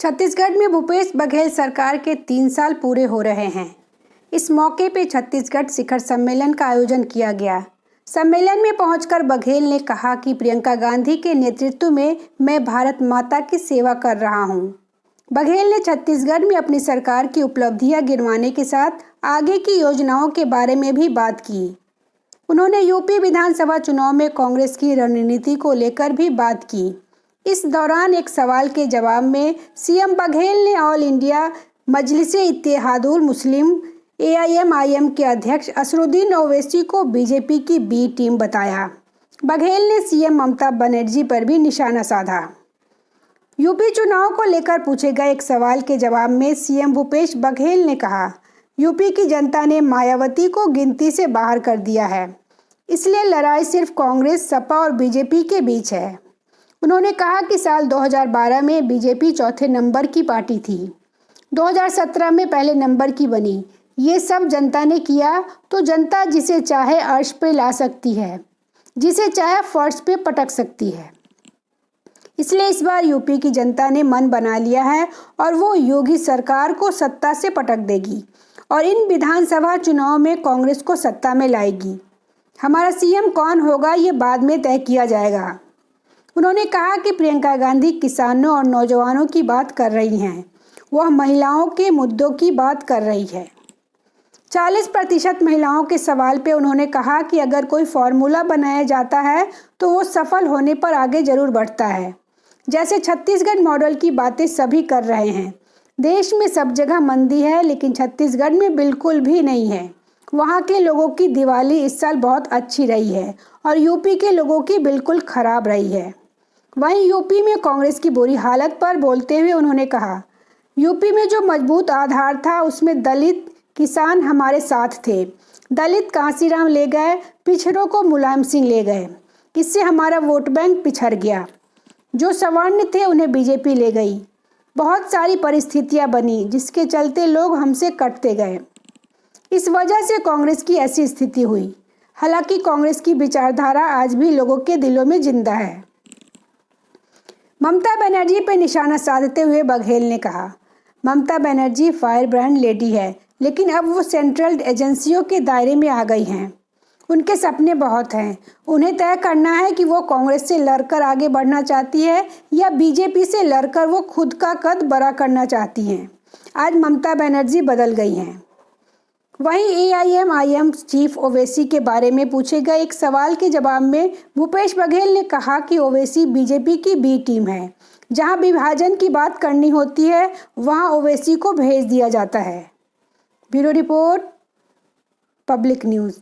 छत्तीसगढ़ में भूपेश बघेल सरकार के 3 साल पूरे हो रहे हैं। इस मौके पर छत्तीसगढ़ शिखर सम्मेलन का आयोजन किया गया। सम्मेलन में पहुंचकर बघेल ने कहा कि प्रियंका गांधी के नेतृत्व में मैं भारत माता की सेवा कर रहा हूं। बघेल ने छत्तीसगढ़ में अपनी सरकार की उपलब्धियां गिनवाने के साथ आगे की योजनाओं के बारे में भी बात की। उन्होंने यूपी विधानसभा चुनाव में कांग्रेस की रणनीति को लेकर भी बात की। इस दौरान एक सवाल के जवाब में सीएम बघेल ने ऑल इंडिया मजलिस-ए-इत्तेहादुल मुस्लिम AIMIM के अध्यक्ष असदुद्दीन ओवैसी को बीजेपी की बी टीम बताया। बघेल ने सीएम ममता बनर्जी पर भी निशाना साधा। यूपी चुनाव को लेकर पूछे गए एक सवाल के जवाब में सीएम भूपेश बघेल ने कहा, यूपी की जनता ने मायावती को गिनती से बाहर कर दिया है, इसलिए लड़ाई सिर्फ कांग्रेस, सपा और बीजेपी के बीच है। उन्होंने कहा कि साल 2012 में बीजेपी चौथे नंबर की पार्टी थी, 2017 में पहले नंबर की बनी। ये सब जनता ने किया तो जनता जिसे चाहे अर्श पे ला सकती है, जिसे चाहे फर्श पे पटक सकती है। इसलिए इस बार यूपी की जनता ने मन बना लिया है और वो योगी सरकार को सत्ता से पटक देगी और इन विधानसभा चुनाव में कांग्रेस को सत्ता में लाएगी। हमारा सीएम कौन होगा ये बाद में तय किया जाएगा। उन्होंने कहा कि प्रियंका गांधी किसानों और नौजवानों की बात कर रही हैं, वह महिलाओं के मुद्दों की बात कर रही है। 40% महिलाओं के सवाल पे उन्होंने कहा कि अगर कोई फॉर्मूला बनाया जाता है तो वो सफल होने पर आगे जरूर बढ़ता है। जैसे छत्तीसगढ़ मॉडल की बातें सभी कर रहे हैं। देश में सब जगह मंदी है, लेकिन छत्तीसगढ़ में बिल्कुल भी नहीं है। वहाँ के लोगों की दिवाली इस साल बहुत अच्छी रही है और यूपी के लोगों की बिल्कुल खराब रही है। वहीं यूपी में कांग्रेस की बुरी हालत पर बोलते हुए उन्होंने कहा, यूपी में जो मजबूत आधार था उसमें दलित किसान हमारे साथ थे। दलित कांसीराम ले गए, पिछड़ों को मुलायम सिंह ले गए। इससे हमारा वोट बैंक पिछड़ गया। जो सवर्ण थे उन्हें बीजेपी ले गई। बहुत सारी परिस्थितियां बनी जिसके चलते लोग हमसे कटते गए। इस वजह से कांग्रेस की ऐसी स्थिति हुई। हालांकि कांग्रेस की विचारधारा आज भी लोगों के दिलों में जिंदा है। ममता बनर्जी पर निशाना साधते हुए बघेल ने कहा, Mamata Banerjee fire brand lady है, लेकिन अब वो सेंट्रल एजेंसियों के दायरे में आ गई हैं। उनके सपने बहुत हैं। उन्हें तय करना है कि वो कांग्रेस से लड़कर आगे बढ़ना चाहती है या बीजेपी से लड़कर वो खुद का कद बड़ा करना चाहती हैं। आज ममता बनर्जी बदल गई हैं। वहीं AIMIM चीफ ओवैसी के बारे में पूछे गए एक सवाल के जवाब में भूपेश बघेल ने कहा कि ओवैसी बीजेपी की बी टीम है। जहां विभाजन की बात करनी होती है वहां ओवैसी को भेज दिया जाता है। Bureau report, public news.